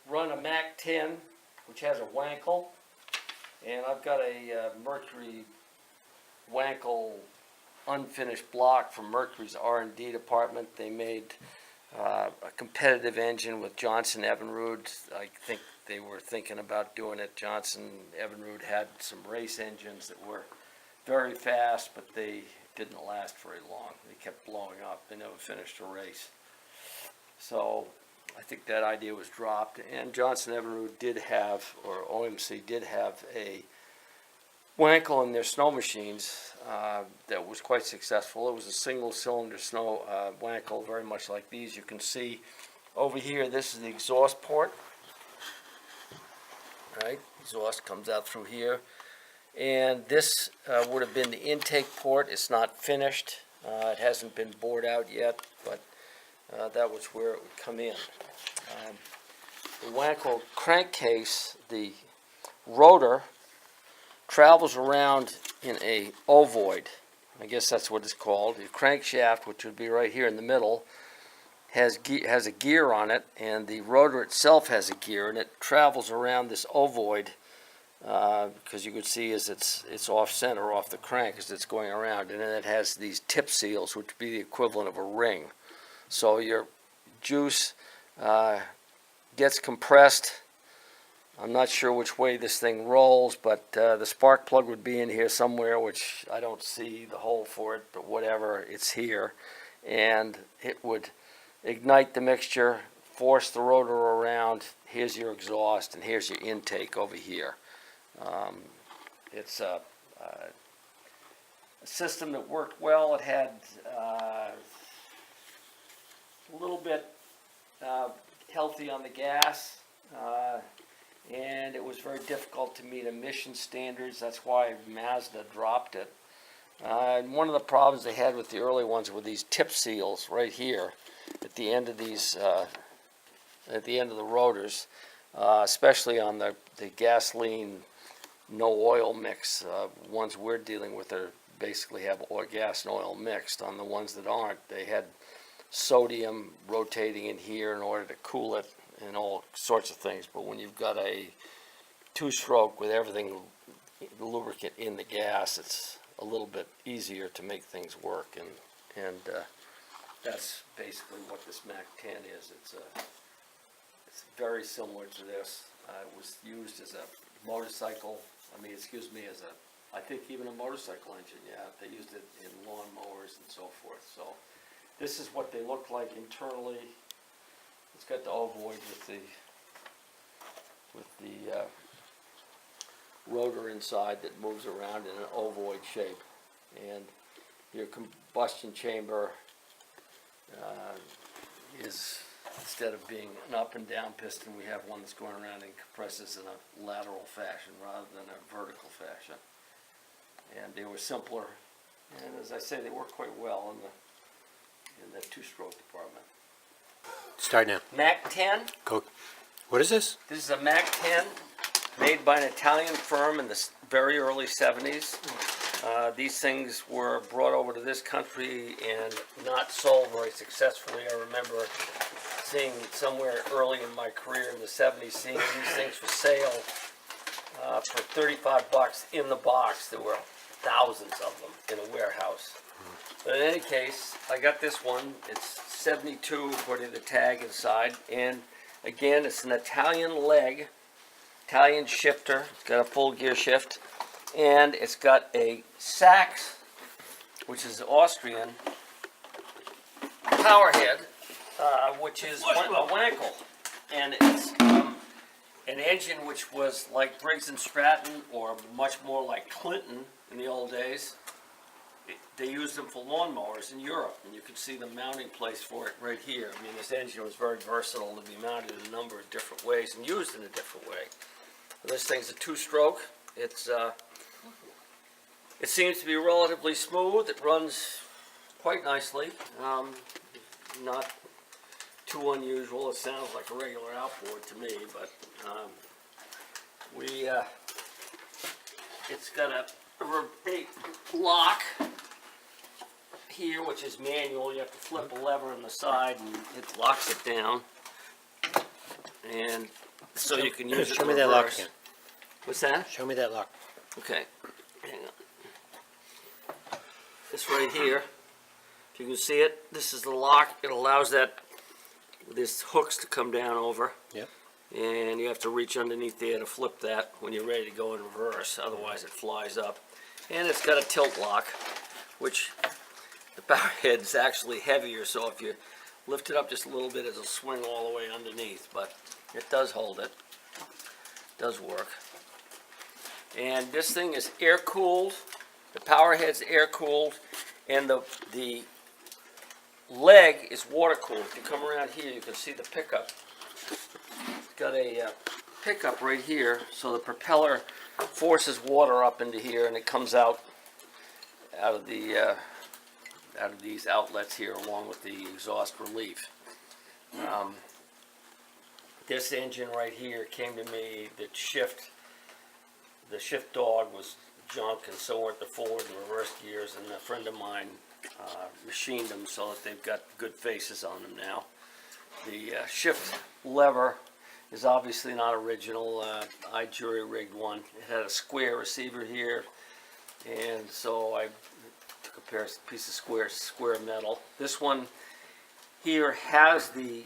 run a Mac 10, which has a wankle, and I've got a Mercury wankle unfinished block from Mercury's R&D department. They made a competitive engine with Johnson Evinrude. I think they were thinking about doing it. Johnson Evinrude had some race engines that were very fast, but they didn't last very long. They kept blowing up. They never finished a race. So I think that idea was dropped. And Johnson Evinrude did have, or OMC did have, a wankle in their snow machines that was quite successful. It was a single cylinder snow wankle, very much like these. You can see over here, this is the exhaust port. Right, exhaust comes out through here. And this would have been the intake port. It's not finished. It hasn't been bored out yet, but that was where it would come in. The wankle crankcase, the rotor travels around in a ovoid. I guess that's what it's called. The crankshaft, which would be right here in the middle, has a gear on it, and the rotor itself has a gear, and it travels around this ovoid because you could see as it's off center, off the crank as it's going around, and then it has these tip seals, which would be the equivalent of a ring. So your juice gets compressed. I'm not sure which way this thing rolls, but the spark plug would be in here somewhere, which I don't see the hole for it, but whatever, it's here. And it would ignite the mixture, force the rotor around. Here's your exhaust, and here's your intake over here. It's a system that worked well. It had a little bit healthy on the gas, and it was very difficult to meet emission standards. That's why Mazda dropped it. And one of the problems they had with the early ones were these tip seals right here at the end of these, at the end of the rotors, especially on the gasoline no oil mix. Ones we're dealing with are basically have gas and oil mixed. On the ones that aren't, they had sodium rotating in here in order to cool it and all sorts of things. But when you've got a two-stroke with everything, the lubricant in the gas, it's a little bit easier to make things work, and that's basically what this Mac 10 is. It's very similar to this. It was used as a motorcycle. As I think even a motorcycle engine. Yeah, they used it in lawn mowers and so forth. So this is what they look like internally. It's got the ovoid with the rotor inside that moves around in an ovoid shape, and your combustion chamber is, instead of being an up and down piston, we have one that's going around and compresses in a lateral fashion rather than a vertical fashion. And they were simpler, and as I say, they work quite well in the two-stroke department. Start now. Mac 10. Go. What is this? This is a Mac 10 made by an Italian firm in the very early 70s. These things were brought over to this country and not sold very successfully. I remember seeing somewhere early in my career in the 70s, seeing these things for sale for $35 in the box. There were thousands of them in a warehouse. But in any case, I got this one. It's 72 according to the tag inside, and again, it's an Italian leg, Italian shifter. It's got a full gear shift, and it's got a Sachs, which is Austrian, powerhead, which is a wankle, and it's an engine which was like Briggs and Stratton, or much more like Clinton in the old days. They used them for lawnmowers in Europe, and you can see the mounting place for it right here. I mean, this engine was very versatile to be mounted in a number of different ways and used in a different way. This thing's a two-stroke. It seems to be relatively smooth. It runs quite nicely. Not too unusual. It sounds like a regular outboard to me, but it's got a lock here, which is manual. You have to flip a lever on the side and it locks it down. And so you can use it Show in me that lock reverse. again. What's that? Show me that lock. Okay, hang on. This right here, if you can see it, this is the lock. It allows this hooks to come down over. Yep. And you have to reach underneath there to flip that when you're ready to go in reverse, otherwise it flies up. And it's got a tilt lock, which the power head is actually heavier, so if you lift it up just a little bit, it'll swing all the way underneath, but it does hold it. Does work. And this thing is air cooled. The power head's air cooled, and the leg is water cooled. If you come around here, you can see the pickup. It's got a pickup right here, so the propeller forces water up into here, and it comes out of these outlets here, along with the exhaust relief. This engine right here came to me. The shift dog was junk, and so weren't the forward and reverse gears. And a friend of mine machined them so that they've got good faces on them now. The shift lever is obviously not original. I jury rigged one. It had a square receiver here, and so I took a piece of square metal. This one here has the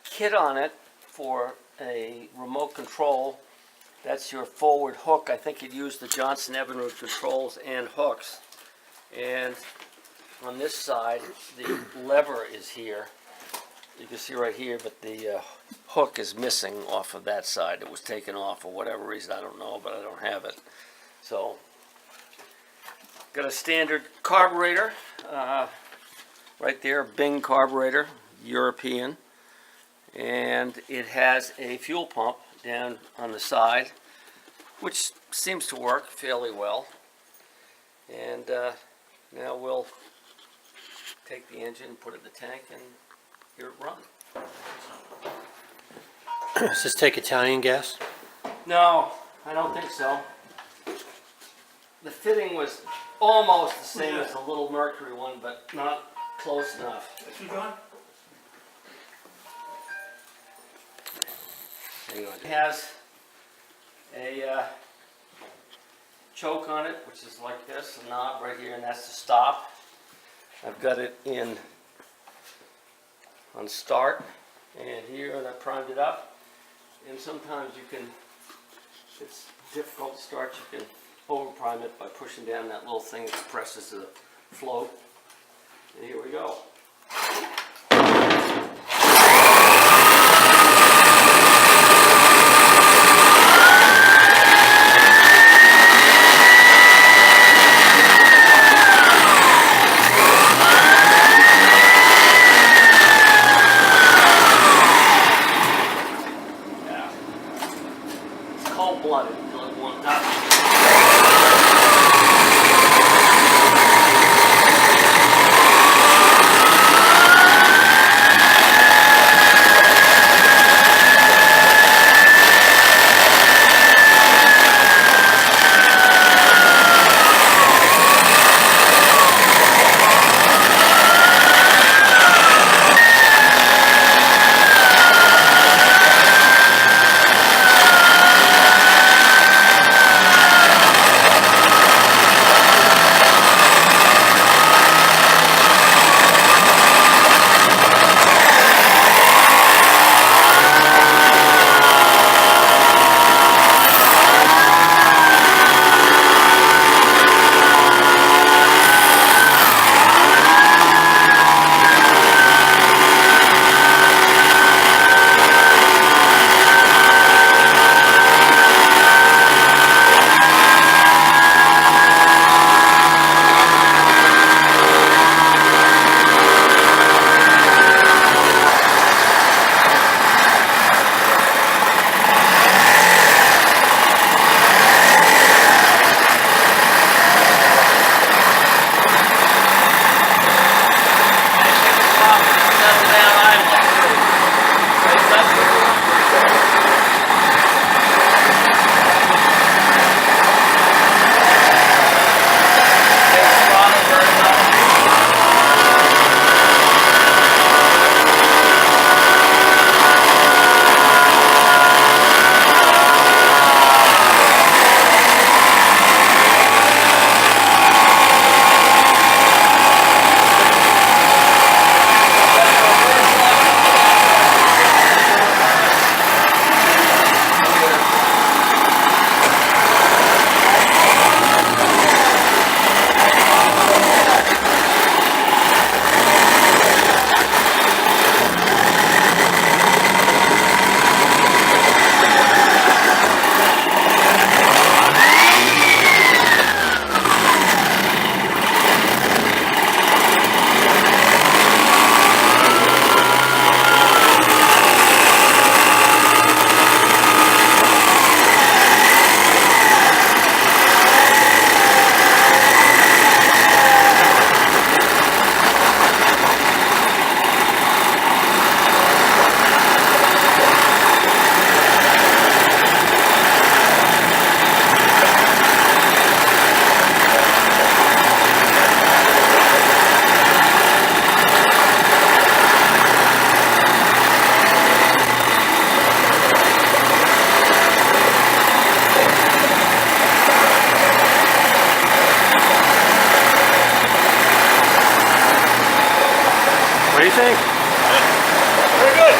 kit on it for a remote control. That's your forward hook. I think you'd use the Johnson Evinrude controls and hooks. And on this side, the lever is here. You can see right here, but the hook is missing off of that side. It was taken off for whatever reason, I don't know, but I don't have it. So, got a standard carburetor right there, Bing carburetor, European. And it has a fuel pump down on the side, which seems to work fairly well. And now we'll take the engine, put it in the tank, and hear it run. Does this take Italian gas? No, I don't think so. The fitting was almost the same as the little Mercury one, but not close enough. It has a choke on it, which is like this, a knob right here, and that's to stop. I've got it on start, and here, and I primed it up. And sometimes it's difficult to start, you can over prime it by pushing down that little thing that presses the float. And here we go. Cold-blooded until it warms up. think? Very good.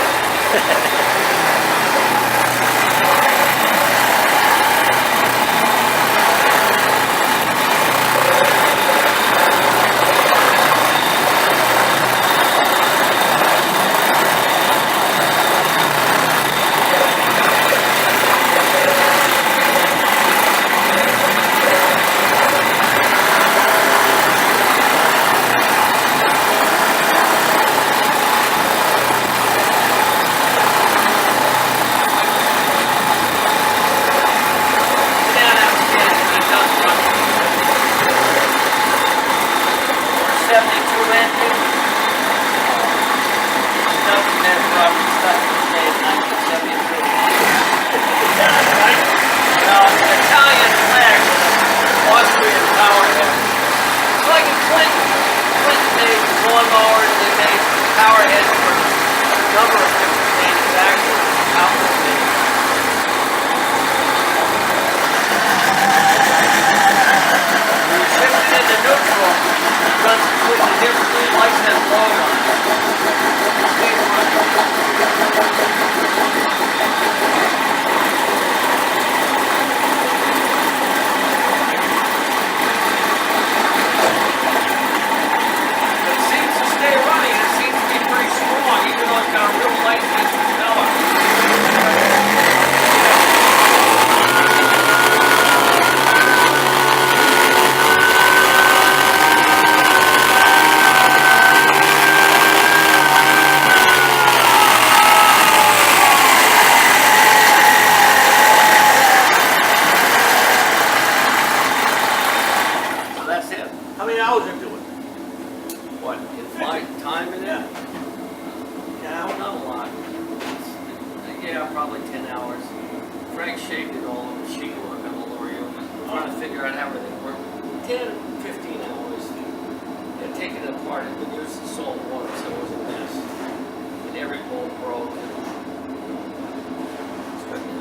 Italian flag, Austrian powerhead. It's like in Clinton. Clinton made lawnmowers, they made powerheads for a number of different manufacturers, outboard manufacturers. When you shift it into neutral, it runs completely differently. It likes that load on it. Complete run. It seems to stay running. It seems to be pretty strong, even though it's got a real light piece of color. So that's it. How many hours into it? What, in flight time in it? Yeah. Not a lot. Yeah, probably 10 hours. Frank shaped it all over sheet work on the Lorium. Trying to figure out how everything worked. 10, 15 hours. And taking it apart, it had been used in salt water, so it was a mess. And every bolt broke.